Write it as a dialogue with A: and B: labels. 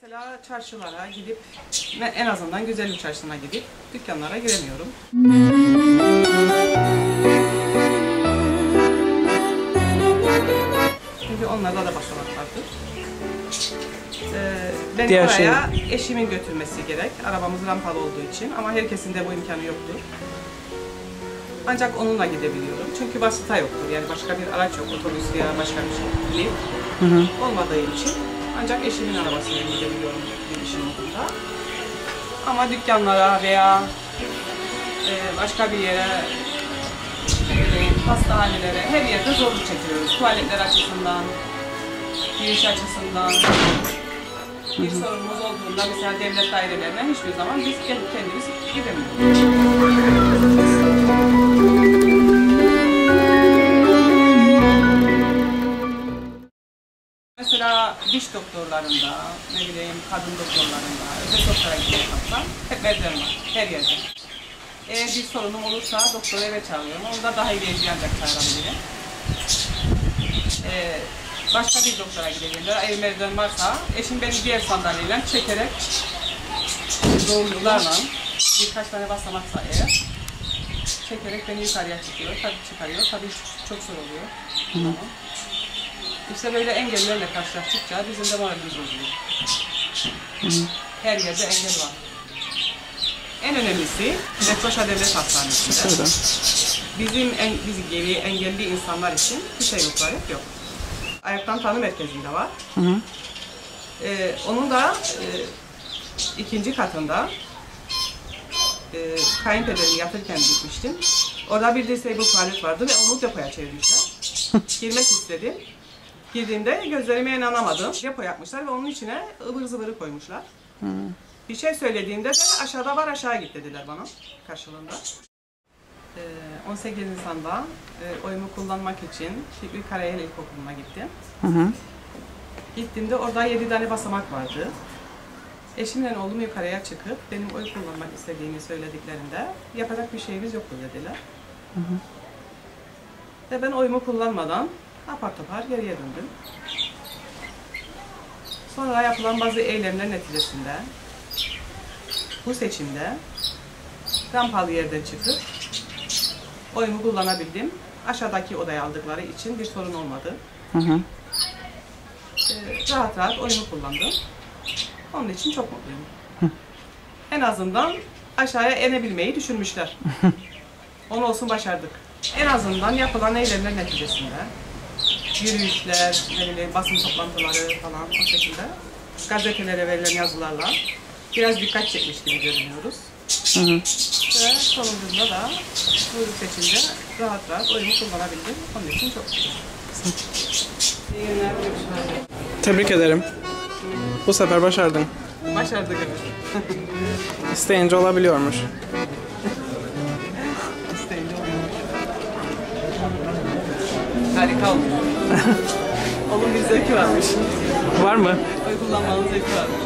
A: Mesela çarşılara gidip ve en azından Güzelim Çarşısı'na gidip dükkanlara giremiyorum. Çünkü onlarda da basamak vardır. Beni oraya eşimin götürmesi gerek. Arabamız rampalı olduğu için ama herkesin de bu imkanı yoktur. Ancak onunla gidebiliyorum. Çünkü vasıta yoktur. Yani başka bir araç yok, otobüs veya başka bir şey. Olmadığı için ancak eşimin arabasıyla gidebiliyorum bir işim olduğunda. Ama dükkanlara veya başka bir yere, hastanelere, her yerde zorluk çekiyoruz. Tuvaletler açısından, giriş açısından. Bir sorunumuz olduğunda mesela devlet dairelerine hiçbir zaman biz kendimiz gidemiyoruz. Mesela diş doktorlarında, ne bileyim kadın doktorlarında, özel doktora gitmeye kalksam hep merdiven var, her yerde. Eğer bir sorunum olursa doktoru eve çağırıyorum, onda daha iyi bir ancak çağırabilirim. Başka bir doktora gideceğimde, eğer merdiven varsa, eşim beni diğer sandalyeyle çekerek, zorluklarla, birkaç tane basamaksa eğer, çekerek beni yukarıya çıkarıyor. Tabii çok zor oluyor. İşte böyle engellerle karşılaştıkça bizim de moralimiz bozuluyor. Her yerde engel var. En önemlisi Lefkoşa Devlet Hastanesi'nde. Bizim gibi engelli insanlar için fizik tuvalet yok. Ayaktan tanı merkezinde var. Onun da ikinci katında kayınpederimi yatırken gitmiştim. Orada bir disabled tuvalet vardı ve onu depoya çevirmişler. Girmek istedim. Girdiğimde gözlerime inanamadım. Depo yapmışlar ve onun içine ıvır zıvırı koymuşlar. Bir şey söylediğimde de aşağıda var, aşağı git dediler bana karşılığında. 18 Nisan'da oyumu kullanmak için Fikri Karayel İlkokulu'na gittim. Gittiğimde orada 7 tane basamak vardı. Eşimle oğlum yukarıya çıkıp benim oy kullanmak istediğimi söylediklerinde yapacak bir şeyimiz yoktu dediler. Ve ben oyumu kullanmadan apar topar geriye döndüm. Sonra yapılan bazı eylemler neticesinde bu seçimde rampalı yerden çıkıp oyumu kullanabildim. Aşağıdaki odaya aldıkları için bir sorun olmadı. Rahat rahat oyumu kullandım. Onun için çok mutluyum. En azından aşağıya inebilmeyi düşünmüşler. Onu olsun başardık. En azından yapılan eylemler neticesinde yürüyüşler, basın toplantıları falan o şekilde gazetelere verilen yazılarla biraz dikkat çekmiş gibi görünüyoruz. Ve sonucunda da bu seçimde rahat rahat oyumu kullanabildim. Onun için çok mutluyum. İyi günler, görüşürüz.
B: Tebrik ederim. Bu sefer başardın.
A: Başardık evet.
B: İsteyince olabiliyormuş.
A: İsteyince oluyor. Harika oldu. Onun bir zevki varmış.
B: Var mı?
A: Oy kullanmanın zevki varmış.